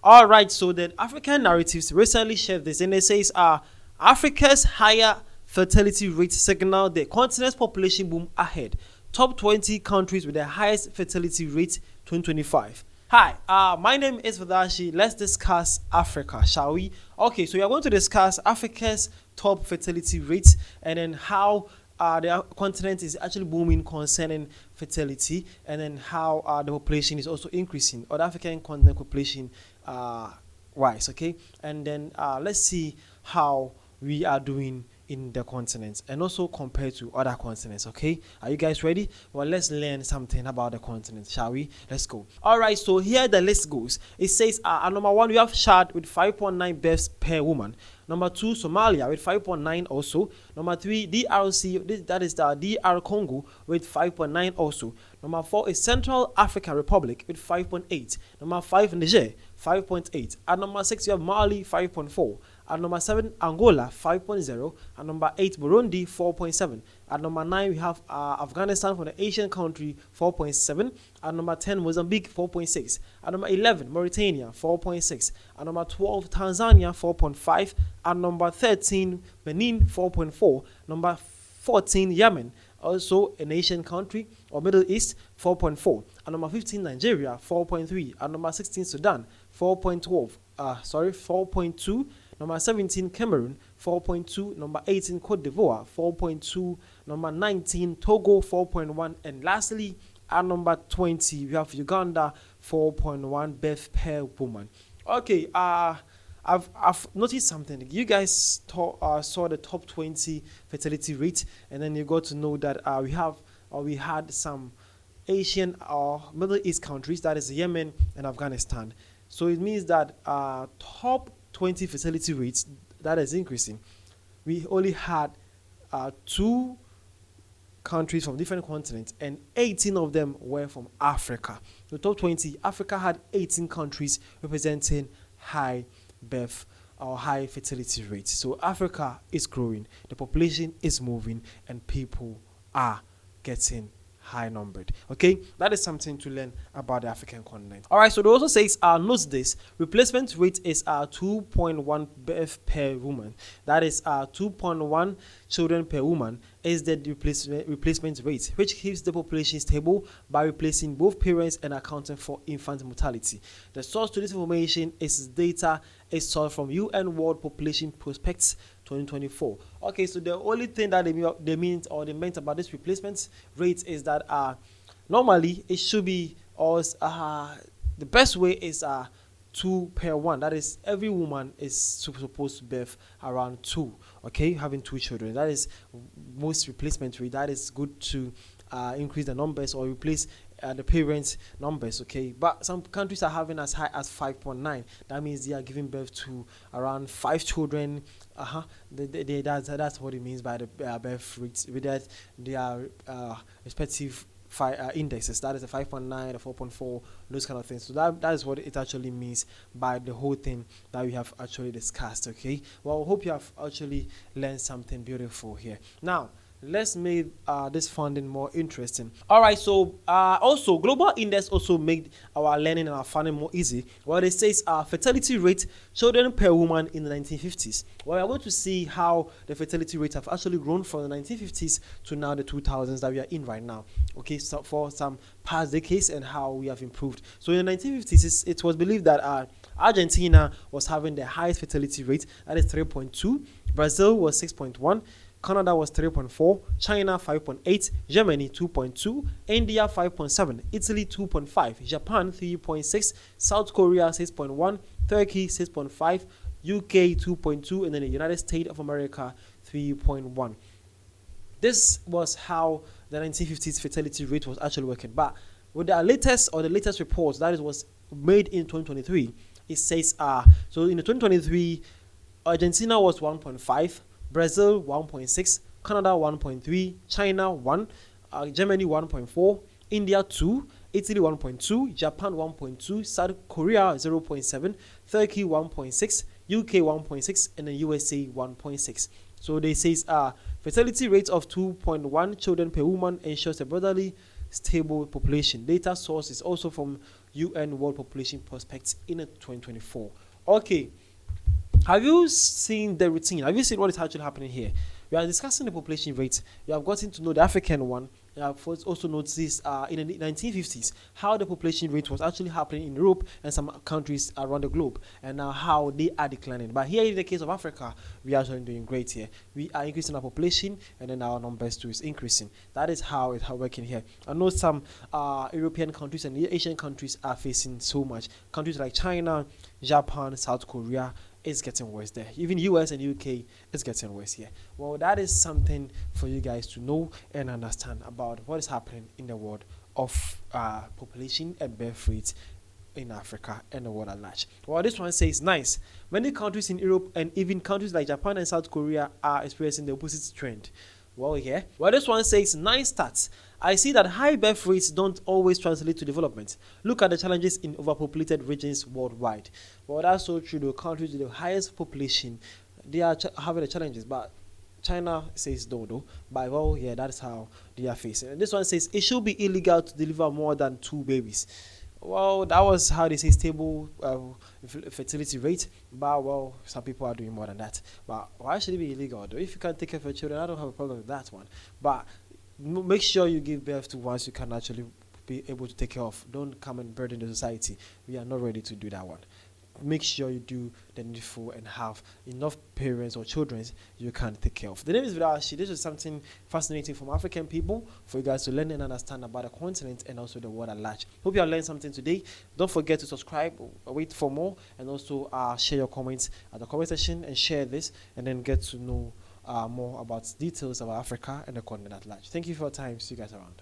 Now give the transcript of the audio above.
All right, so the African narratives recently shared this, and it says, Africa's higher fertility rate signal the continent's population boom ahead. Top 20 countries with the highest fertility rate 2025. Hi, my name is Vadashi. Let's discuss Africa, shall we? Okay, so we are going to discuss Africa's top fertility rates and then how the continent is actually booming concerning fertility, and then how the population is also increasing, or the African continent population wise. Okay, and then let's see how we are doing in the continents and also compared to other continents. Okay, are you guys ready? Well, let's learn something about the continent, shall we? Let's go. All right, so here the list goes. It says number one, we have Chad with 5.9 births per woman. Number two, Somalia with 5.9 also. Number three, DRC, that is the DR Congo with 5.9 also. Number four is Central African Republic with 5.8. Number five, Niger, 5.8. At number six, you have Mali, 5.4. At number 7, Angola, 5.0. At number 8, Burundi, 4.7. At number 9, we have Afghanistan from the Asian country, 4.7. At number 10, Mozambique, 4.6. At number 11, Mauritania, 4.6. At number 12, Tanzania, 4.5. At number 13, Benin, 4.4. Number 14, Yemen, also an Asian country or Middle East, 4.4. At number 15, Nigeria, 4.3. At number 16, Sudan, 4.2. Number 17, Cameroon, 4.2. Number 18, Cote d'Ivoire, 4.2. Number 19, Togo, 4.1. And lastly, at number 20, we have Uganda, 4.1 birth per woman. Okay, I've noticed something. You guys saw the top 20 fertility rate, and then you got to know that we had some Asian or Middle East countries, that is Yemen and Afghanistan. So it means that top 20 fertility rates that is increasing. We only had 2 countries from different continents, and 18 of them were from Africa. The top 20, Africa had 18 countries representing high birth or high fertility rates. So Africa is growing, the population is moving, and people are getting high numbered. Okay, that is something to learn about the African continent. All right, so it also says note this: replacement rate is 2.1 birth per woman. That is 2.1 children per woman is the replacement rate, which keeps the population stable by replacing both parents and accounting for infant mortality. The source to this information is data is sourced from UN World Population Prospects 2024. Okay, so the only thing that they meant about this replacement rate is that normally it should be the best way is 2 per 1. That is, every woman is supposed to birth around 2. Okay, having 2 children. That is most replacement rate. That is good to increase the numbers or replace the parents' numbers. Okay, but some countries are having as high as 5.9. That means they are giving birth to around 5 children. That's what it means by the birth rates. With that, their respective indexes, that is the 5.9, the 4.4, those kind of things. So that is what it actually means by the whole thing that we have actually discussed. Okay, well, I hope you have actually learned something beautiful here. Now let's make this funding more interesting. All right, so also Global Index also made our learning and our funding more easy. Well, it says fertility rate children per woman in the 1950s. Well, we're going to see how the fertility rates have actually grown from the 1950s to now the 2000s that we are in right now. Okay, so for some past decades and how we have improved. So in the 1950s, it was believed that Argentina was having the highest fertility rate, that is 3.2. Brazil was 6.1. Canada was 3.4, China 5.8, Germany 2.2, India 5.7, Italy 2.5, Japan 3.6, South Korea 6.1, Turkey 6.5, UK 2.2, and then the United States of America 3.1. This was how the 1950s fertility rate was actually working. But with the latest reports that was made in 2023, it says so in the 2023, Argentina was 1.5. Brazil 1.6, Canada 1.3, China 1, Germany 1.4, India 2, Italy 1.2, Japan 1.2, South Korea 0.7, Turkey 1.6, UK 1.6, and the USA 1.6. So they says fertility rate of 2.1 children per woman ensures a broadly stable population. Data source is also from UN World Population Prospects in 2024. Okay, have you seen the routine? Have you seen what is actually happening here? We are discussing the population rate. You have gotten to know the African one. You have also noticed in the 1950s how the population rate was actually happening in Europe and some countries around the globe, and now how they are declining. But here in the case of Africa, we are actually doing great here. We are increasing our population, and then our numbers too is increasing. That is how it's working here. I know some European countries and Asian countries are facing so much. Countries like China, Japan, South Korea, it's getting worse there. Even US and UK is getting worse here. Well, that is something for you guys to know and understand about what is happening in the world of population and birth rates in Africa and the world at large. Well, this one says nice. Many countries in Europe and even countries like Japan and South Korea are experiencing the opposite trend. Well, yeah. Well, this one says nice stats. I see that high birth rates don't always translate to development. Look at the challenges in overpopulated regions worldwide. Well, that's so true. The countries with the highest population, they are having the challenges, but China says no, no. But well, yeah, that's how they are facing. And this one says it should be illegal to deliver more than 2 babies. Well, that was how they say stable fertility rate. But well, some people are doing more than that. But why should it be illegal though? If you can take care of your children, I don't have a problem with that one. But make sure you give birth to ones you can actually be able to take care of. Don't come and burden the society. We are not ready to do that one. Make sure you do the needful and have enough parents or children you can take care of. The name is Vidashi. This is something fascinating from African people for you guys to learn and understand about the continent and also the world at large. Hope you have learned something today. Don't forget to subscribe, wait for more, and also share your comments at the comment section and share this, and then get to know more about details about Africa and the continent at large. Thank you for your time. See you guys around.